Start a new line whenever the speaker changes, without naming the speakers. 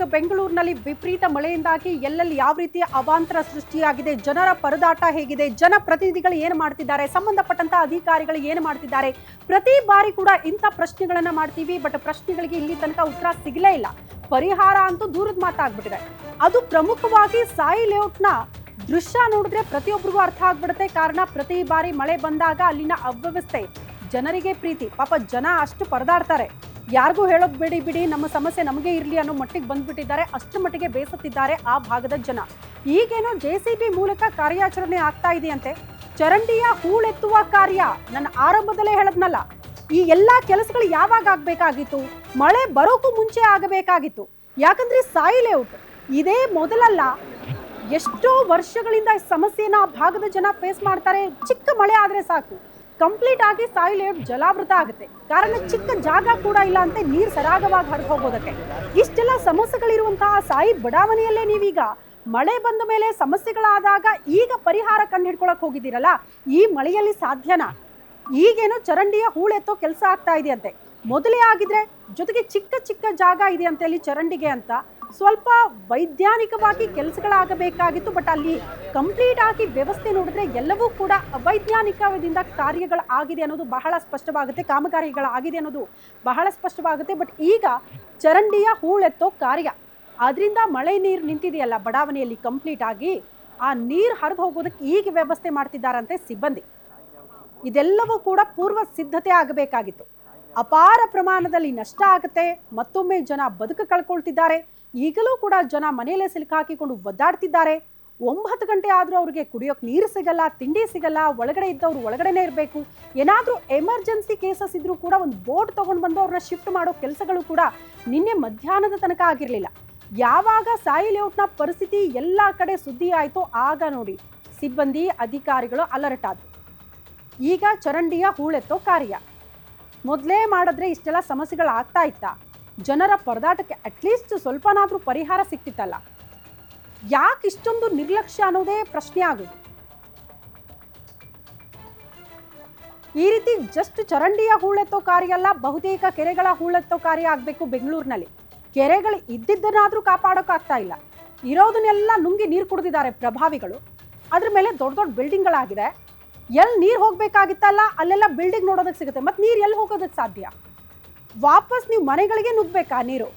ಬೆಂಗಳೂರಿನಲ್ಲಿ ವಿಪರೀತ ಮಳೆಯಿಂದಾಗಿ ಎಲ್ಲೆಲ್ಲಿ ಯಾವ ರೀತಿಯ ಅವಾಂತರ ಸೃಷ್ಟಿಯಾಗಿದೆ, ಜನರ ಪರದಾಟ ಹೇಗಿದೆ, ಜನಪ್ರತಿನಿಧಿಗಳು ಏನು ಮಾಡ್ತಿದ್ದಾರೆ, ಸಂಬಂಧಪಟ್ಟಂತ ಅಧಿಕಾರಿಗಳು ಏನು ಮಾಡ್ತಿದ್ದಾರೆ. ಪ್ರತಿ ಬಾರಿ ಕೂಡ ಇಂಥ ಪ್ರಶ್ನೆಗಳನ್ನ ಮಾಡ್ತೀವಿ, ಬಟ್ ಪ್ರಶ್ನೆಗಳಿಗೆ ಇಲ್ಲಿ ತನಕ ಉತ್ತರ ಸಿಗಲೇ ಇಲ್ಲ. ಪರಿಹಾರ ಅಂತೂ ದೂರದ ಮಾತಾಗ್ಬಿಟ್ಟಿದೆ. ಅದು ಪ್ರಮುಖವಾಗಿ ಸಾಯಿ ಲೇಔಟ್ನ ದೃಶ್ಯ ನೋಡಿದ್ರೆ ಪ್ರತಿಯೊಬ್ಬರಿಗೂ ಅರ್ಥ ಆಗ್ಬಿಡುತ್ತೆ. ಕಾರಣ ಪ್ರತಿ ಬಾರಿ ಮಳೆ ಬಂದಾಗ ಅಲ್ಲಿನ ಅವ್ಯವಸ್ಥೆ, ಜನರಿಗೆ ಪ್ರೀತಿ, ಪಾಪ ಜನ ಅಷ್ಟು ಪರದಾಡ್ತಾರೆ. ಯಾರಿಗೂ ಹೇಳೋದು ಬೇಡಿ ಬಿಡಿ, ನಮ್ಮ ಸಮಸ್ಯೆ ನಮಗೆ ಇರಲಿ ಅನ್ನೋ ಮಟ್ಟಿಗೆ ಬಂದ್ಬಿಟ್ಟಿದ್ದಾರೆ. ಅಷ್ಟರ ಮಟ್ಟಿಗೆ ಬೇಸತ್ತಿದ್ದಾರೆ ಆ ಭಾಗದ ಜನ. ಈಗೇನೋ JCB ಮೂಲಕ ಕಾರ್ಯಾಚರಣೆ ಆಗ್ತಾ ಇದೆಯಂತೆ. ಚರಂಡಿಯ ಹೂಳೆತ್ತುವ ಕಾರ್ಯ ನನ್ನ ಆರಂಭದಲ್ಲೇ ಹೇಳದ್ನಲ್ಲ, ಈ ಎಲ್ಲಾ ಕೆಲಸಗಳು ಯಾವಾಗ ಆಗ್ಬೇಕಾಗಿತ್ತು? ಮಳೆ ಬರೋಕ್ಕೂ ಮುಂಚೆ ಆಗಬೇಕಾಗಿತ್ತು. ಯಾಕಂದ್ರೆ ಸಾಯಿ ಲೇಔಟ್ ಇದೇ ಮೊದಲಲ್ಲ, ಎಷ್ಟೋ ವರ್ಷಗಳಿಂದ ಈ ಸಮಸ್ಯೆನ ಆ ಭಾಗದ ಜನ ಫೇಸ್ ಮಾಡ್ತಾರೆ. ಚಿಕ್ಕ ಮಳೆ ಆದ್ರೆ ಸಾಕು, ಕಂಪ್ಲೀಟ್ ಆಗಿ ಸಾಯಿ ಲೇಔಟ್ ಜಲಾವೃತ ಆಗುತ್ತೆ. ಕಾರಣ ಚಿಕ್ಕ ಜಾಗ ಕೂಡ ಇಲ್ಲ ಅಂತ ನೀರು ಸರಾಗವಾಗಿ ಹರಿದು ಹೋಗೋದಕ್ಕೆ. ಇಷ್ಟೆಲ್ಲ ಸಮಸ್ಯೆಗಳಿರುವಂತಹ ಸಾಯಿ ಬಡಾವಣೆಯಲ್ಲೇ ನೀವೀಗ ಮಳೆ ಬಂದ ಮೇಲೆ ಸಮಸ್ಯೆಗಳಾದಾಗ ಈಗ ಪರಿಹಾರ ಕಂಡು ಹಿಡ್ಕೊಳಕ್ ಹೋಗಿದ್ದೀರಲ್ಲ, ಈ ಮಳೆಯಲ್ಲಿ ಸಾಧ್ಯನಾ? ಈಗೇನೋ ಚರಂಡಿಯ ಹೂಳೆತ್ತೋ ಕೆಲಸ ಆಗ್ತಾ ಇದೆಯಂತೆ. ಮೊದಲೇ ಆಗಿದ್ರೆ ಜೊತೆಗೆ ಚಿಕ್ಕ ಚಿಕ್ಕ ಜಾಗ ಇದೆಯಂತೆ ಅಲ್ಲಿ ಚರಂಡಿಗೆ ಅಂತ, ಸ್ವಲ್ಪ ವೈಜ್ಞಾನಿಕವಾಗಿ ಕೆಲಸಗಳಾಗಬೇಕಾಗಿತ್ತು. ಬಟ್ ಅಲ್ಲಿ ಕಂಪ್ಲೀಟ್ ಆಗಿ ವ್ಯವಸ್ಥೆ ನೋಡಿದ್ರೆ ಎಲ್ಲವೂ ಕೂಡ ಅವೈಜ್ಞಾನಿಕದಿಂದ ಕಾರ್ಯಗಳು ಆಗಿದೆ ಅನ್ನೋದು ಬಹಳ ಸ್ಪಷ್ಟವಾಗುತ್ತೆ, ಕಾಮಗಾರಿಗಳಾಗಿದೆ ಅನ್ನೋದು ಬಹಳ ಸ್ಪಷ್ಟವಾಗುತ್ತೆ. ಬಟ್ ಈಗ ಚರಂಡಿಯ ಹೂಳೆತ್ತೋ ಕಾರ್ಯ, ಅದರಿಂದ ಮಳೆ ನೀರು ನಿಂತಿದೆಯಲ್ಲ ಬಡಾವಣೆಯಲ್ಲಿ ಕಂಪ್ಲೀಟ್ ಆಗಿ, ಆ ನೀರು ಹರಿದು ಹೋಗೋದಕ್ಕೆ ಈಗ ವ್ಯವಸ್ಥೆ ಮಾಡ್ತಿದ್ದಾರಂತೆ ಸಿಬ್ಬಂದಿ. ಇದೆಲ್ಲವೂ ಕೂಡ ಪೂರ್ವ ಸಿದ್ಧತೆ ಆಗಬೇಕಾಗಿತ್ತು. ಅಪಾರ ಪ್ರಮಾಣದಲ್ಲಿ ನಷ್ಟ ಆಗುತ್ತೆ. ಮತ್ತೊಮ್ಮೆ ಜನ ಬದುಕು ಕಳ್ಕೊಳ್ತಿದ್ದಾರೆ. ಈಗಲೂ ಕೂಡ ಜನ ಮನೆಯಲ್ಲೇ ಸಿಲುಕಾಕಿಕೊಂಡು ಒದ್ದಾಡ್ತಿದ್ದಾರೆ. 9 ಗಂಟೆ ಆದರೂ ಅವ್ರಿಗೆ ಕುಡಿಯೋಕೆ ನೀರು ಸಿಗಲ್ಲ, ತಿಂಡಿ ಸಿಗಲ್ಲ. ಒಳಗಡೆ ಇದ್ದವ್ರು ಒಳಗಡೆನೇ ಇರಬೇಕು. ಏನಾದರೂ ಎಮರ್ಜೆನ್ಸಿ ಕೇಸಸ್ ಇದ್ರೂ ಕೂಡ ಒಂದು ಬೋಟ್ ತಗೊಂಡು ಬಂದು ಅವ್ರನ್ನ ಶಿಫ್ಟ್ ಮಾಡೋ ಕೆಲಸಗಳು ಕೂಡ ನಿನ್ನೆ ಮಧ್ಯಾಹ್ನದ ತನಕ ಆಗಿರಲಿಲ್ಲ. ಯಾವಾಗ ಸಾಯಿ ಲೇಔಟ್ನ ಪರಿಸ್ಥಿತಿ ಎಲ್ಲ ಕಡೆ ಸುದ್ದಿ ಆಯಿತು, ಆಗ ನೋಡಿ ಸಿಬ್ಬಂದಿ ಅಧಿಕಾರಿಗಳು ಅಲರ್ಟ್ ಆದ್ರು. ಈಗ ಚರಂಡಿಯ ಹೂಳೆತ್ತೋ ಕಾರ್ಯ ಮೊದಲೇ ಮಾಡಿದ್ರೆ ಇಷ್ಟೆಲ್ಲ ಸಮಸ್ಯೆಗಳು ಆಗ್ತಾ ಇತ್ತಾ? ಜನರ ಪರದಾಟಕ್ಕೆ ಅಟ್ಲೀಸ್ಟ್ ಸ್ವಲ್ಪನಾದ್ರೂ ಪರಿಹಾರ ಸಿಕ್ತಿತ್ತಲ್ಲ. ಯಾಕೆ ಇಷ್ಟೊಂದು ನಿರ್ಲಕ್ಷ್ಯ ಅನ್ನೋದೇ ಪ್ರಶ್ನೆ ಆಗುದು. ಈ ರೀತಿ ಜಸ್ಟ್ ಚರಂಡಿಯ ಹೂಳೆತ್ತೋ ಕಾರ್ಯ ಅಲ್ಲ, ಬಹುತೇಕ ಕೆರೆಗಳ ಹೂಳೆತ್ತೋ ಕಾರ್ಯ ಆಗಬೇಕು ಬೆಂಗಳೂರಿನಲ್ಲಿ. ಕೆರೆಗಳು ಇದ್ದಿದ್ದನ್ನಾದ್ರೂ ಕಾಪಾಡೋಕ್ಕಾಗ್ತಾ ಇಲ್ಲ. ಇರೋದನ್ನೆಲ್ಲ ನುಂಗಿ ನೀರು ಕುಡಿದಿದ್ದಾರೆ ಪ್ರಭಾವಿಗಳು. ಅದ್ರ ಮೇಲೆ ದೊಡ್ಡ ದೊಡ್ಡ ಬಿಲ್ಡಿಂಗ್ಗಳಾಗಿದೆ. ಎಲ್ಲಿ ನೀರು ಹೋಗ್ಬೇಕಾಗಿತ್ತಲ್ಲ ಅಲ್ಲೆಲ್ಲ ಬಿಲ್ಡಿಂಗ್ ನೋಡೋದಕ್ಕೆ ಸಿಗುತ್ತೆ. ಮತ್ತೆ ನೀರು ಎಲ್ಲಿ ಹೋಗೋದಕ್ಕೆ ಸಾಧ್ಯ? ವಾಪಸ್ ನೀವು ಮನೆಗಳಿಗೆ ನುಗ್ಬೇಕಾ ನೀರು?